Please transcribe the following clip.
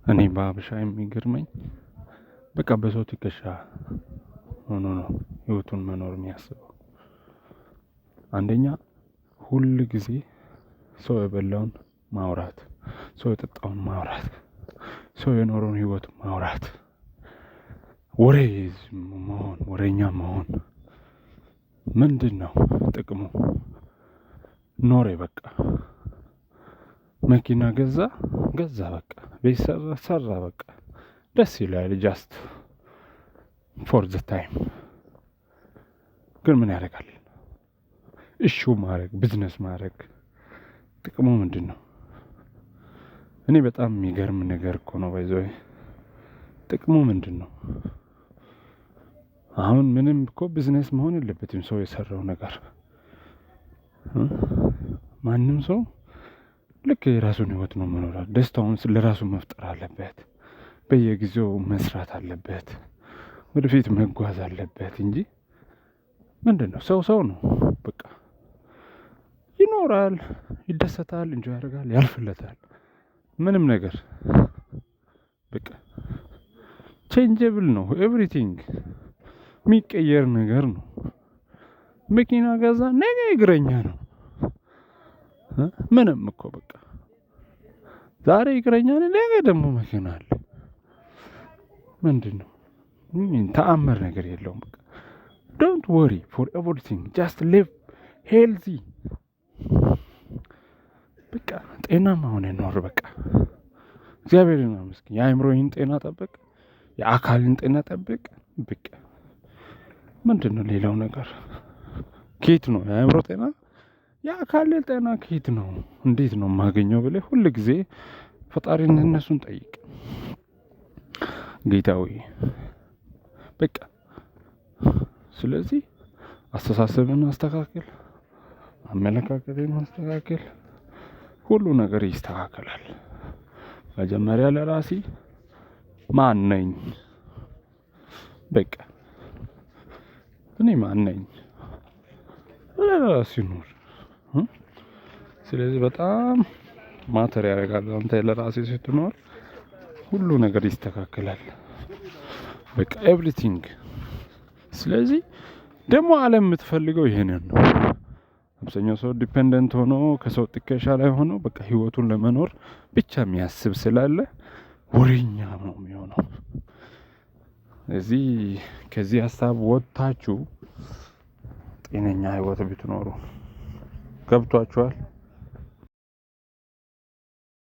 እኔ በሀበሻ የሚገርመኝ በቃ በሰው ትከሻ ሆኖ ነው ህይወቱን መኖር የሚያስበው። አንደኛ ሁል ጊዜ ሰው የበላውን ማውራት፣ ሰው የጠጣውን ማውራት፣ ሰው የኖረውን ህይወት ማውራት፣ ወሬ መሆን፣ ወሬኛ መሆን ምንድነው ጥቅሙ? ኖሬ በቃ መኪና ገዛ በቃ ቤት ሰራ በቃ ደስ ይላል ጃስት ፎር ዘ ታይም። ግን ምን ያደርጋል? ኢሹ ማድረግ ቢዝነስ ማድረግ ጥቅሙ ምንድነው? እኔ በጣም የሚገርም ነገር እኮ ነው። ባይ ዘ ዌይ ጥቅሙ ምንድነው? አሁን ምንም እኮ ቢዝነስ መሆን የለበትም ሰው የሰራው ነገር። ማንም ሰው ልክ የራሱን ህይወት ነው መኖር ደስታውን ለራሱ መፍጠር አለበት። በየጊዜው መስራት አለበት። ወደፊት መጓዝ አለበት እንጂ ምንድነው ሰው ነው በቃ ይኖራል፣ ይደሰታል፣ ኢንጆይ ያደርጋል፣ ያልፍለታል። ምንም ነገር በቃ ቼንጀብል ነው ኤቭሪቲንግ የሚቀየር ነገር ነው። መኪና ገዛ ነገ እግረኛ ነው። ምንም እኮ በቃ ዛሬ እግረኛ ነህ ነገ ደግሞ መኪና አለ። ምንድነው? ተአምር ነገር የለውም። በቃ ዶንት ወሪ ፎር ኤቭሪቲንግ ጃስት ሊቭ ሄልዚ። በቃ ጤናማ ሆነህ ኖር። በቃ እግዚአብሔርን አመስግን። የአእምሮህን ጤና ጠብቅ፣ የአካልን ጤና ጠብቅ። በቃ ምንድነው ሌላው ነገር? ከየት ነው የአእምሮ ጤና? የአካል ጤና ከየት ነው? እንዴት ነው የማገኘው ብለህ ሁል ጊዜ ፈጣሪን እነሱን ጠይቅ። ጌታዊ በቃ ስለዚህ አስተሳሰብን አስተካክል፣ አመለካከትን አስተካክል፣ ሁሉ ነገር ይስተካከላል። መጀመሪያ ለራሴ ማን ነኝ? በቃ እኔ ማን ነኝ? ለራሴ ኑር። ስለዚህ በጣም ማተር ያደርጋል። አንተ ለራስህ ስትኖር ሁሉ ነገር ይስተካከላል። በቃ ኤቭሪቲንግ። ስለዚህ ደግሞ ዓለም የምትፈልገው ይሄንን ነው። አብዛኛው ሰው ዲፔንደንት ሆኖ ከሰው ትከሻ ላይ ሆኖ በቃ ህይወቱን ለመኖር ብቻ የሚያስብ ስላለ ወሬኛ ነው የሚሆነው። እዚህ ከዚህ ሀሳብ ወጥታችሁ ጤነኛ ህይወት ብትኖሩ ገብቷችኋል?